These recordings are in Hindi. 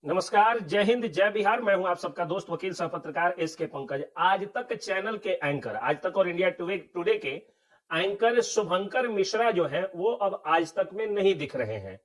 नमस्कार, जय हिंद, जय बिहार। मैं हूं आप सबका दोस्त वकील सह पत्रकार एस के पंकज। आज तक चैनल के एंकर, आज तक और इंडिया टुडे के एंकर शुभंकर मिश्रा जो है वो अब आज तक में नहीं दिख रहे हैं।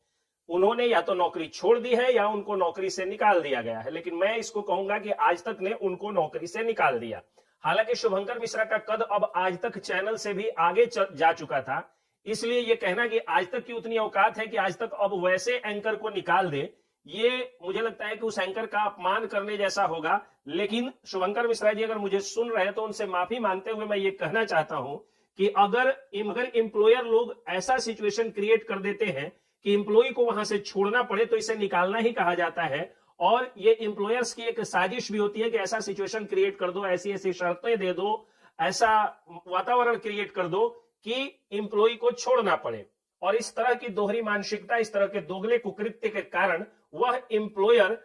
उन्होंने या तो नौकरी छोड़ दी है या उनको नौकरी से निकाल दिया गया है, लेकिन मैं इसको कहूंगा कि आज तक ने उनको नौकरी से निकाल दिया। हालांकि शुभंकर मिश्रा का कद अब आज तक चैनल से भी आगे जा चुका था, इसलिए यह कहना कि आज तक की उतनी औकात है कि आज तक अब वैसे एंकर को निकाल दे, ये मुझे लगता है कि उस एंकर का अपमान करने जैसा होगा। लेकिन शुभंकर मिश्रा जी अगर मुझे सुन रहे हैं तो उनसे माफी मांगते हुए मैं ये कहना चाहता हूं कि अगर एम्प्लॉयर लोग ऐसा सिचुएशन क्रिएट कर देते हैं कि एम्प्लॉय को वहां से छोड़ना पड़े तो इसे निकालना ही कहा जाता है। और ये एम्प्लॉयर्स की एक साजिश भी होती है कि ऐसा सिचुएशन क्रिएट कर दो, ऐसी ऐसी शर्तें दे दो, ऐसा वातावरण क्रिएट कर दो कि एम्प्लॉय को छोड़ना पड़े। और इस तरह की दोहरी मानसिकता, इस तरह के दोगले कुकृत्य के कारण वह एम्प्लॉयर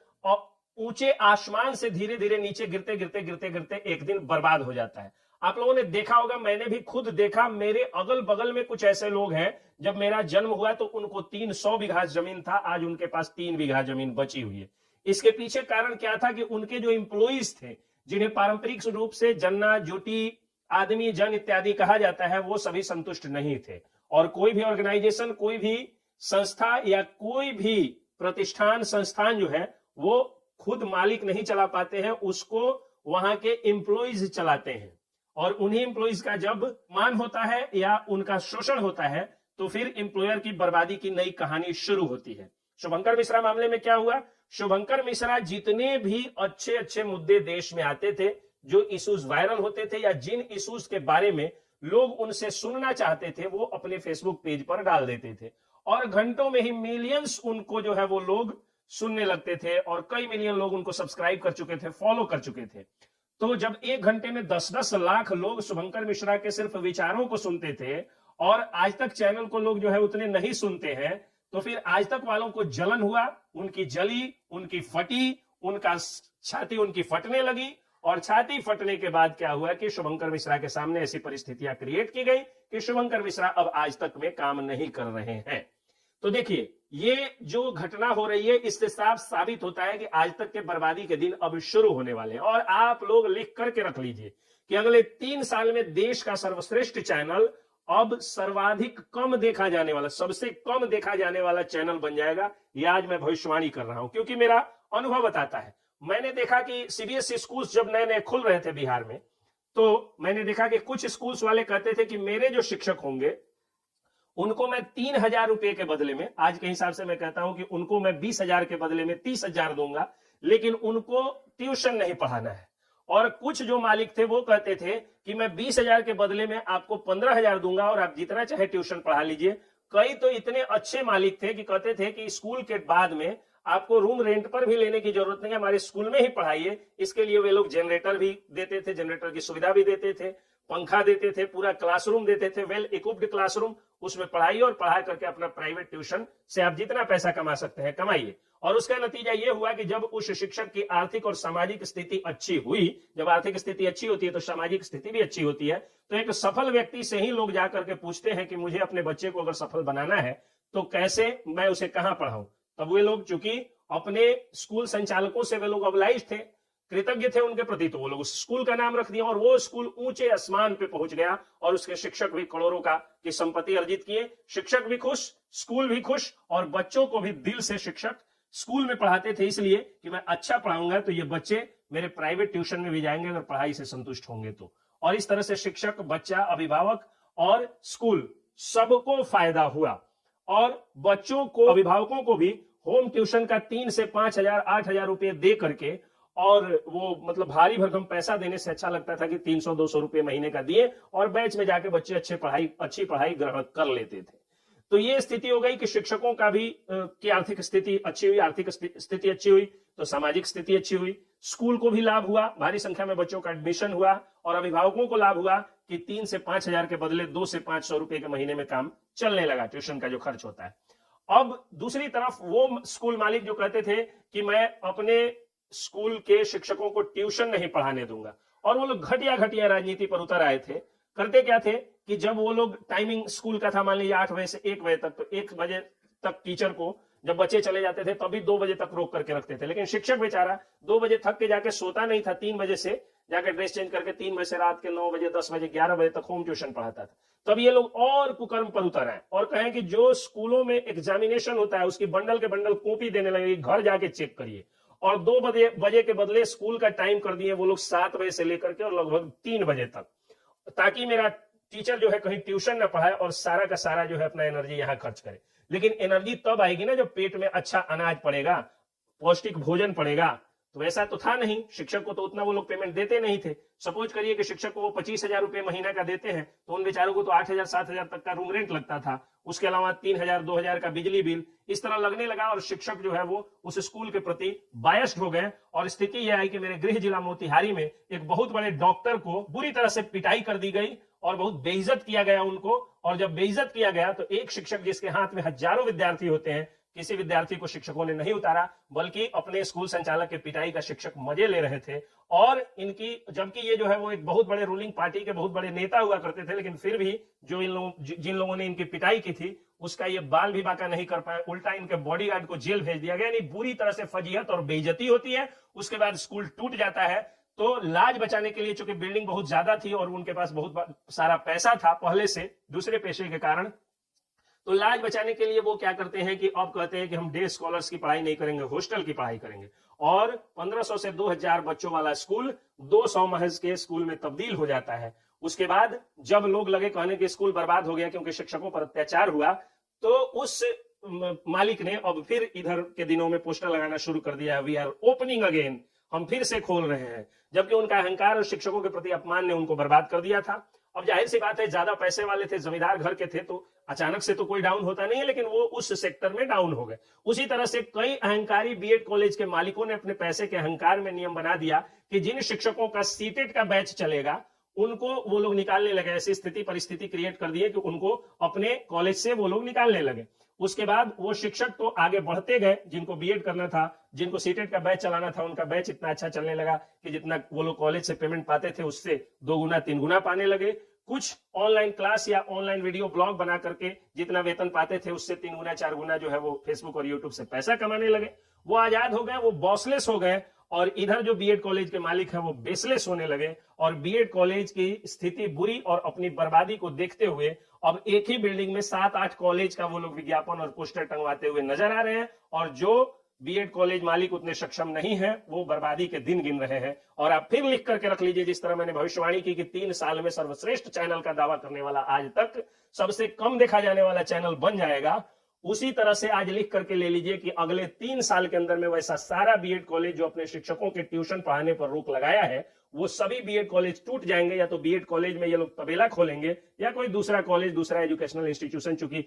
ऊंचे आसमान से धीरे धीरे नीचे गिरते गिरते गिरते गिरते एक दिन बर्बाद हो जाता है। आप लोगों ने देखा होगा, मैंने भी खुद देखा, मेरे अगल बगल में कुछ ऐसे लोग हैं, जब मेरा जन्म हुआ तो उनको 300 बीघा जमीन था, आज उनके पास 3 बीघा जमीन बची हुई है। इसके पीछे कारण क्या था कि उनके जो एम्प्लॉइज थे, जिन्हें पारंपरिक रूप से जन्ना, जुटी, आदमी, जन इत्यादि कहा जाता है, वो सभी संतुष्ट नहीं थे। और कोई भी ऑर्गेनाइजेशन, कोई भी संस्था या कोई भी प्रतिष्ठान, संस्थान जो है वो खुद मालिक नहीं चला पाते हैं, उसको वहां के एम्प्लॉइज चलाते हैं। और उन्हीं एम्प्लॉइज का जब मान होता है या उनका शोषण होता है तो फिर एम्प्लॉयर की बर्बादी की नई कहानी शुरू होती है। शुभंकर मिश्रा मामले में क्या हुआ? शुभंकर मिश्रा जितने भी अच्छे अच्छे मुद्दे देश में आते थे, जो इश्यूज वायरल होते थे या जिन इश्यूज के बारे में लोग उनसे सुनना चाहते थे, वो अपने फेसबुक पेज पर डाल देते थे और घंटों में ही मिलियंस उनको जो है वो लोग सुनने लगते थे और कई मिलियन लोग उनको सब्सक्राइब कर चुके थे, फॉलो कर चुके थे। तो जब एक घंटे में 10-10 लाख लोग शुभंकर मिश्रा के सिर्फ विचारों को सुनते थे और आज तक चैनल को लोग जो है उतने नहीं सुनते हैं, तो फिर आज तक वालों को जलन हुआ, उनकी जली, उनकी फटी, उनका छाती उनकी फटने लगी। और छाती फटने के बाद क्या हुआ कि शुभंकर मिश्रा के सामने ऐसी परिस्थितियां क्रिएट की गई कि शुभंकर मिश्रा अब आज तक में काम नहीं कर रहे हैं। तो देखिए, ये जो घटना हो रही है, इससे साफ साबित होता है कि आज तक के बर्बादी के दिन अब शुरू होने वाले हैं। और आप लोग लिख करके रख लीजिए कि अगले 3 साल में देश का सर्वश्रेष्ठ चैनल अब सर्वाधिक कम देखा जाने वाला, सबसे कम देखा जाने वाला चैनल बन जाएगा। यह आज मैं भविष्यवाणी कर रहा हूं क्योंकि मेरा अनुभव बताता है। मैंने देखा कि सीबीएसई स्कूल जब नए नए खुल रहे थे बिहार में, तो मैंने देखा कि कुछ स्कूल्स वाले कहते थे कि मेरे जो शिक्षक होंगे उनको मैं 3,000 रुपए के बदले में, आज के हिसाब से मैं कहता हूं कि उनको मैं 20,000 के बदले में 30,000 दूंगा, लेकिन उनको ट्यूशन नहीं पढ़ाना है। और कुछ जो मालिक थे वो कहते थे कि मैं 20,000 के बदले में आपको 15,000 दूंगा और आप जितना चाहे ट्यूशन पढ़ा लीजिए। कई तो इतने अच्छे मालिक थे कि कहते थे कि स्कूल के बाद में आपको रूम रेंट पर भी लेने की जरूरत नहीं है, हमारे स्कूल में ही पढ़ाइए। इसके लिए वे लोग जनरेटर भी देते थे, जनरेटर की सुविधा भी देते थे, पंखा देते थे, पूरा क्लासरूम देते थे, वेल इक्विप्ड क्लासरूम, उसमें पढ़ाइए और पढ़ा करके अपना प्राइवेट ट्यूशन से आप जितना पैसा कमा सकते हैं कमाइए। और उसका नतीजा यह हुआ कि जब उस शिक्षक की आर्थिक और सामाजिक स्थिति अच्छी हुई, जब आर्थिक स्थिति अच्छी होती है तो सामाजिक स्थिति भी अच्छी होती है, तो एक सफल व्यक्ति से ही लोग जाकर के पूछते हैं कि मुझे अपने बच्चे को अगर सफल बनाना है तो कैसे, मैं उसे कहां पढ़ाऊं। तब वे लोग चूंकि अपने स्कूल संचालकों से वे लोग ऑब्लाइज थे, कृतज्ञ थे उनके प्रति, तो वो लोग उस स्कूल का नाम रख दिया और वो स्कूल ऊंचे आसमान पे पहुंच गया और उसके शिक्षक भी करोड़ों की संपत्ति अर्जित किए। शिक्षक भी खुश, स्कूल भी खुश और बच्चों को भी दिल से शिक्षक स्कूल में पढ़ाते थे, इसलिए कि मैं अच्छा पढ़ाऊंगा तो ये बच्चे मेरे प्राइवेट ट्यूशन में भी जाएंगे अगर पढ़ाई से संतुष्ट होंगे तो। और इस तरह से शिक्षक, बच्चा, अभिभावक और स्कूल सबको फायदा हुआ। और बच्चों को, अभिभावकों को भी होम ट्यूशन का 3 से 5,000 8,000 रुपए दे करके, और वो मतलब भारी भरकम पैसा देने से अच्छा लगता था कि 300-200 रुपए महीने का दिए और बैच में जाके बच्चे अच्छी पढ़ाई ग्रहण कर लेते थे। तो ये स्थिति हो गई कि शिक्षकों का भी की आर्थिक स्थिति अच्छी हुई, आर्थिक स्थिति अच्छी हुई तो सामाजिक स्थिति अच्छी हुई, स्कूल को भी लाभ हुआ, भारी संख्या में बच्चों का एडमिशन हुआ और अभिभावकों को लाभ हुआ कि 3 से 5,000 के बदले 2 से 500 रुपए के महीने में काम चलने लगा, ट्यूशन का जो खर्च होता है। अब दूसरी तरफ वो स्कूल मालिक जो कहते थे कि मैं अपने स्कूल के शिक्षकों को ट्यूशन नहीं पढ़ाने दूंगा, और वो लोग घटिया घटिया राजनीति पर उतर आए थे। करते क्या थे कि जब वो लोग, टाइमिंग स्कूल का था मान लीजिए 8 बजे से 1 बजे तक, तो 1 बजे तक टीचर को जब बच्चे चले जाते थे तभी 2 बजे तक रोक करके रखते थे, लेकिन शिक्षक बेचारा 2 बजे थक के जाके सोता नहीं था, 3 बजे से जाकर ड्रेस चेंज करके 3 बजे से रात के 9 बजे 10 बजे 11 बजे तक होम ट्यूशन पढ़ाता था। तब ये लोग और कुकर्म पर उतर आए और कहें कि जो स्कूलों में एग्जामिनेशन होता है उसकी बंडल के बंडल कॉपी देने लगे, घर जाके चेक करिए, और 2 बजे के बदले स्कूल का टाइम कर दिए वो लोग 7 बजे से लेकर के और लगभग 3 बजे तक, ताकि मेरा टीचर जो है कहीं ट्यूशन ना पढ़ाए और सारा का सारा जो है अपना एनर्जी यहां खर्च करे। लेकिन एनर्जी तब आएगी ना जब पेट में अच्छा अनाज पड़ेगा, पौष्टिक भोजन पड़ेगा। तो ऐसा तो था नहीं, शिक्षक को तो उतना वो लोग पेमेंट देते नहीं थे। सपोज करिए कि शिक्षक को वो 25,000 रुपए महीना का देते हैं, तो उन बेचारों को तो 8,000 7,000 तक का रूम रेंट लगता था, उसके अलावा 3,000 2,000 का बिजली बिल इस तरह लगने लगा, और शिक्षक जो है वो उस स्कूल के प्रति बायस्ड हो गए। और स्थिति यह आई कि मेरे गृह जिला मोतिहारी में एक बहुत बड़े डॉक्टर को बुरी तरह से पिटाई कर दी गई और बहुत बेइज्जत किया गया उनको। और जब बेइज्जत किया गया तो एक शिक्षक जिसके हाथ में हजारों विद्यार्थी होते हैं, किसी विद्यार्थी को शिक्षकों ने नहीं उतारा, बल्कि अपने स्कूल संचालक के पिटाई का शिक्षक मजे ले रहे थे। और इनकी, जबकि ये जो है वो एक बहुत बड़े रूलिंग पार्टी के बहुत बड़े नेता हुआ करते थे, लेकिन फिर भी जो जिन लोगों ने इनकी पिटाई की थी उसका ये बाल भी बाका नहीं कर पाए, उल्टा इनके बॉडीगार्ड को जेल भेज दिया गया। यानी बुरी तरह से फजीहत और बेइज्जती होती है। उसके बाद स्कूल टूट जाता है। तो लाज बचाने के लिए, चूंकि बिल्डिंग बहुत ज्यादा थी और उनके पास बहुत सारा पैसा था पहले से दूसरे पेशे के कारण, तो लाज बचाने के लिए वो क्या करते हैं कि अब कहते हैं कि हम डे स्कॉलर्स की पढ़ाई नहीं करेंगे, हॉस्टल की पढ़ाई करेंगे। और 1500 से 2000 बच्चों वाला स्कूल 200 महज के स्कूल में तब्दील हो जाता है। उसके बाद जब लोग लगे कहने कि स्कूल बर्बाद हो गया क्योंकि शिक्षकों पर अत्याचार हुआ, तो उस मालिक ने अब फिर इधर के दिनों में पोस्टर लगाना शुरू कर दिया, वी आर ओपनिंग अगेन, हम फिर से खोल रहे हैं। जबकि उनका अहंकार और शिक्षकों के प्रति अपमान ने उनको बर्बाद कर दिया था। अब जाहिर सी बात है, ज्यादा पैसे वाले थे, जमींदार घर के थे, तो अचानक से तो कोई डाउन होता नहीं है, लेकिन वो उस सेक्टर में डाउन हो गए। उसी तरह से कई अहंकारी बीएड कॉलेज के मालिकों ने अपने पैसे के अहंकार में नियम बना दिया कि जिन शिक्षकों का सीटेट का बैच चलेगा उनको वो लोग निकालने लगे। ऐसी स्थिति परिस्थिति क्रिएट कर दी है कि उनको अपने कॉलेज से वो लोग निकालने लगे। उसके बाद वो शिक्षक तो आगे बढ़ते गए, जिनको बीएड करना था, जिनको सीटेट का बैच चलाना था, उनका बैच इतना अच्छा चलने लगा कि जितना वो लोग कॉलेज से पेमेंट पाते थे उससे 2 गुना 3 गुना पाने लगे। कुछ ऑनलाइन क्लास या ऑनलाइन वीडियो ब्लॉग बना करके जितना वेतन पाते थे उससे 3 गुना 4 गुना जो है वो फेसबुक और यूट्यूब से पैसा कमाने लगे। वो आजाद हो गए, वो बॉसलेस हो गए। और इधर जो बीएड कॉलेज के मालिक हैं वो बेसलेस होने लगे। और बीएड कॉलेज की स्थिति बुरी और अपनी बर्बादी को देखते हुए अब एक ही बिल्डिंग में 7-8 कॉलेज का वो लोग विज्ञापन और पोस्टर टंगवाते हुए नजर आ रहे हैं। और जो बीएड कॉलेज मालिक उतने सक्षम नहीं है वो बर्बादी के दिन गिन रहे हैं। और आप फिर लिख करके रख लीजिए, जिस तरह मैंने भविष्यवाणी की कि 3 साल में सर्वश्रेष्ठ चैनल का दावा करने वाला आज तक सबसे कम देखा जाने वाला चैनल बन जाएगा, उसी तरह से आज लिख करके ले लीजिए कि अगले 3 साल के अंदर में वैसा सारा बीएड कॉलेज जो अपने शिक्षकों के ट्यूशन पढ़ाने पर रोक लगाया है, वो सभी बीएड कॉलेज टूट जाएंगे। या तो बीएड कॉलेज में ये लोग तबेला खोलेंगे या कोई दूसरा कॉलेज, दूसरा एजुकेशनल इंस्टीट्यूशन, चूंकि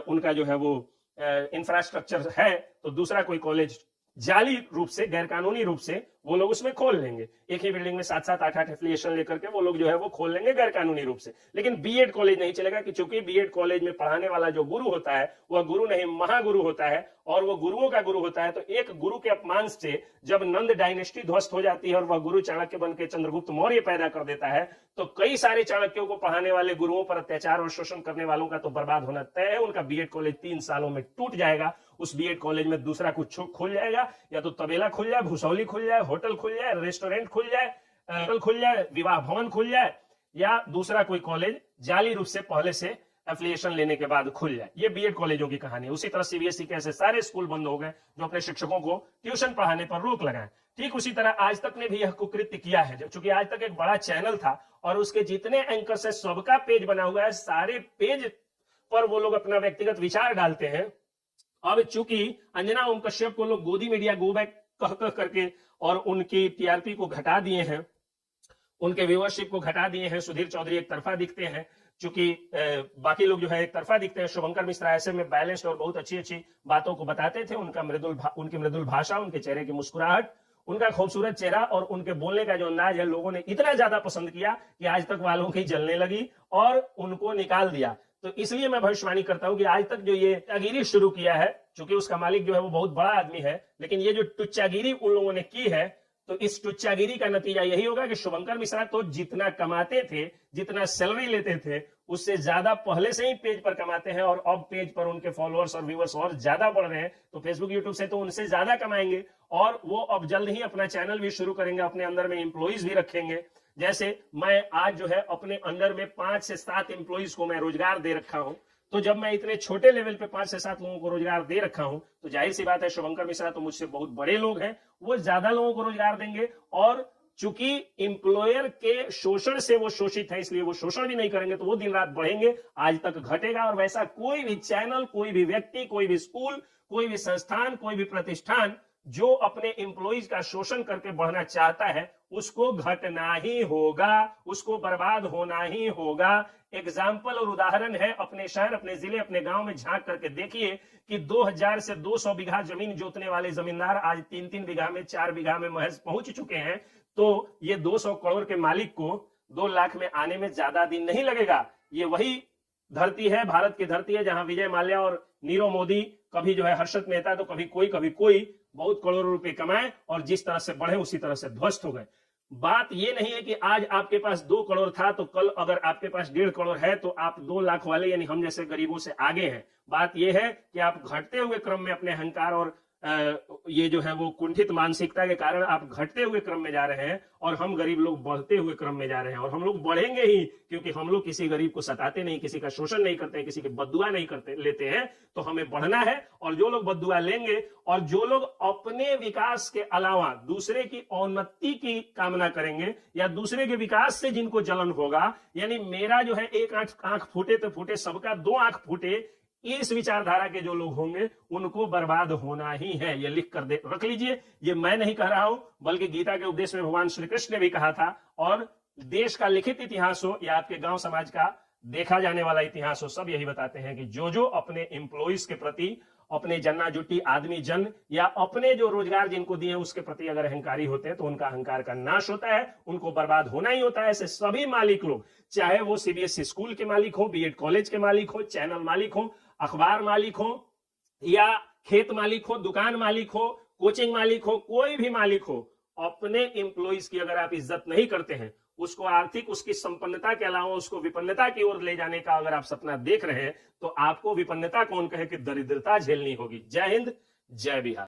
उनका जो है वो इंफ्रास्ट्रक्चर है, तो दूसरा कोई कॉलेज जाली रूप से, गैरकानूनी रूप से वो लोग उसमें खोल लेंगे। एक ही बिल्डिंग में 7-7 8-8 एफिलिएशन लेकर के वो लोग जो है वो खोल लेंगे गैरकानूनी रूप से। लेकिन बीएड कॉलेज नहीं चलेगा, कि चूंकि बीएड कॉलेज में पढ़ाने वाला जो गुरु होता है वह गुरु नहीं महागुरु होता है, और वो गुरुओं का गुरु होता है। तो एक गुरु के अपमान से जब नंद डायनेस्टी ध्वस्त हो जाती है और वह गुरु चाणक्य बन के चंद्रगुप्त मौर्य पैदा कर देता है, तो कई सारे चाणक्यों को पढ़ाने वाले गुरुओं पर अत्याचार और शोषण करने वालों का तो बर्बाद होना तय है। उनका बीएड कॉलेज 3 सालों में टूट जाएगा। उस बीएड कॉलेज में दूसरा कुछ खुल जाएगा, या तो तबेला खुल जाए, भूसौली खुल जाए, होटल खुल जाए, रेस्टोरेंट खुल जाए, होटल खुल जाए, विवाह भवन खुल जाए, या दूसरा कोई कॉलेज जाली रूप से पहले से एफिलिएशन लेने के बाद खुल जाए। ये बीएड कॉलेजों की कहानी है। उसी तरह सीबीएसई के ऐसे सारे स्कूल बंद हो गए जो अपने शिक्षकों को ट्यूशन पढ़ाने पर रोक लगाए। ठीक उसी तरह आज तक ने भी यह कुकृत्य किया है। चूंकि आज तक एक बड़ा चैनल था और उसके जितने एंकर्स है सबका पेज बना हुआ है, सारे पेज पर वो लोग अपना व्यक्तिगत विचार डालते हैं। अब चूंकि अंजना ओम कश्यप को लोग गोदी मीडिया गो बैक कह कह करके और उनकी टीआरपी को घटा दिए हैं, उनके व्यूअरशिप को घटा दिए हैं। सुधीर चौधरी एक तरफा दिखते हैं, चूंकि बाकी लोग जो है एक तरफा दिखते हैं। शुभंकर मिश्रा ऐसे में बैलेंस्ड और बहुत अच्छी अच्छी बातों को बताते थे। उनकी मृदुल भाषा, उनके चेहरे की मुस्कुराहट, उनका खूबसूरत चेहरा और उनके बोलने का जो अंदाज है, लोगों ने इतना ज्यादा पसंद किया कि आज तक वालों की जलने लगी और उनको निकाल दिया। तो इसलिए मैं भविष्यवाणी करता हूं कि आज तक जो ये टुच्चागिरी शुरू किया है, चूंकि उसका मालिक जो है वो बहुत बड़ा आदमी है, लेकिन ये जो टुच्चागिरी उन लोगों ने की है, तो इस टुच्चागिरी का नतीजा यही होगा कि शुभंकर मिश्रा तो जितना कमाते थे, जितना सैलरी लेते थे, उससे ज्यादा पहले से ही पेज पर कमाते हैं, और अब पेज पर उनके फॉलोअर्स और व्यूअर्स और ज्यादा बढ़ रहे हैं, तो फेसबुक यूट्यूब से तो उनसे ज्यादा कमाएंगे। और वो अब जल्द ही अपना चैनल भी शुरू करेंगे, अपने अंदर में इंप्लॉइज भी रखेंगे। जैसे मैं आज जो है अपने अंडर में 5 से 7 इंप्लॉइज को मैं रोजगार दे रखा हूं, तो जब मैं इतने छोटे लेवल पे 5 से 7 लोगों को रोजगार दे रखा हूं, तो जाहिर सी बात है शुभंकर मिश्रा तो मुझसे बहुत बड़े लोग हैं, वो ज्यादा लोगों को रोजगार देंगे। और चूंकि इंप्लॉयर के शोषण से वो शोषित है, इसलिए वो शोषण भी नहीं करेंगे, तो वो दिन रात बढ़ेंगे, आज तक घटेगा। और वैसा कोई भी चैनल, कोई भी व्यक्ति, कोई भी स्कूल, कोई भी संस्थान, कोई भी प्रतिष्ठान जो अपने इंप्लॉइज का शोषण करके बढ़ना चाहता है, उसको घटना ही होगा, उसको बर्बाद होना ही होगा। एग्जाम्पल और उदाहरण है अपने शहर, अपने जिले, अपने गांव में झांक करके देखिए कि 2000 से 200 बीघा जमीन जोतने वाले जमींदार आज 3-3 बीघा में, 4 बीघा में महज पहुंच चुके हैं। तो ये 200 करोड़ के मालिक को 2 लाख में आने में ज्यादा दिन नहीं लगेगा। ये वही धरती है, भारत की धरती है, जहां विजय माल्या और नीरव मोदी, कभी जो है हर्षद मेहता, तो कभी कोई बहुत करोड़ों रुपए कमाए और जिस तरह से बढ़े उसी तरह से ध्वस्त हो गए। बात ये नहीं है कि आज आपके पास 2 करोड़ था तो कल अगर आपके पास 1.5 करोड़ है तो आप 2 लाख वाले यानी हम जैसे गरीबों से आगे हैं। बात यह है कि आप घटते हुए क्रम में अपने अहंकार और ये जो है वो कुंठित मानसिकता के कारण आप घटते हुए क्रम में जा रहे हैं, और हम गरीब लोग बढ़ते हुए क्रम में जा रहे हैं। और हम लोग बढ़ेंगे ही, क्योंकि हम लोग किसी गरीब को सताते नहीं, किसी का शोषण नहीं करते, किसी की बद्दुआ नहीं करते लेते हैं। तो हमें बढ़ना है, और जो लोग बद्दुआ लेंगे और जो लोग अपने विकास के अलावा दूसरे की औन्नति की कामना करेंगे या दूसरे के विकास से जिनको जलन होगा, यानी मेरा जो है एक आंख फूटे तो फूटे, सबका 2 आंख फूटे, इस विचारधारा के जो लोग होंगे उनको बर्बाद होना ही है। ये लिख कर रख लीजिए, ये मैं नहीं कह रहा हूं, बल्कि गीता के उपदेश में भगवान श्री कृष्ण ने भी कहा था। और देश का लिखित इतिहास हो या आपके गांव समाज का देखा जाने वाला इतिहास हो, सब यही बताते हैं कि जो जो अपने एम्प्लॉइज के प्रति, अपने जन्ना जुटी आदमी जन या अपने जो रोजगार जिनको दिए उसके प्रति अगर अहंकारी होते हैं, तो उनका अहंकार का नाश होता है, उनको बर्बाद होना ही होता है। ऐसे सभी मालिक लोग, चाहे वो सीबीएसई स्कूल के मालिक हो, बीएड कॉलेज के मालिक हो, चैनल मालिक हो, अखबार मालिक हो, या खेत मालिक हो, दुकान मालिक हो, कोचिंग मालिक हो, कोई भी मालिक हो, अपने एम्प्लॉइज की अगर आप इज्जत नहीं करते हैं, उसको आर्थिक, उसकी संपन्नता के अलावा उसको विपन्नता की ओर ले जाने का अगर आप सपना देख रहे हैं, तो आपको विपन्नता कौन कहे कि दरिद्रता झेलनी होगी। जय हिंद, जय बिहार।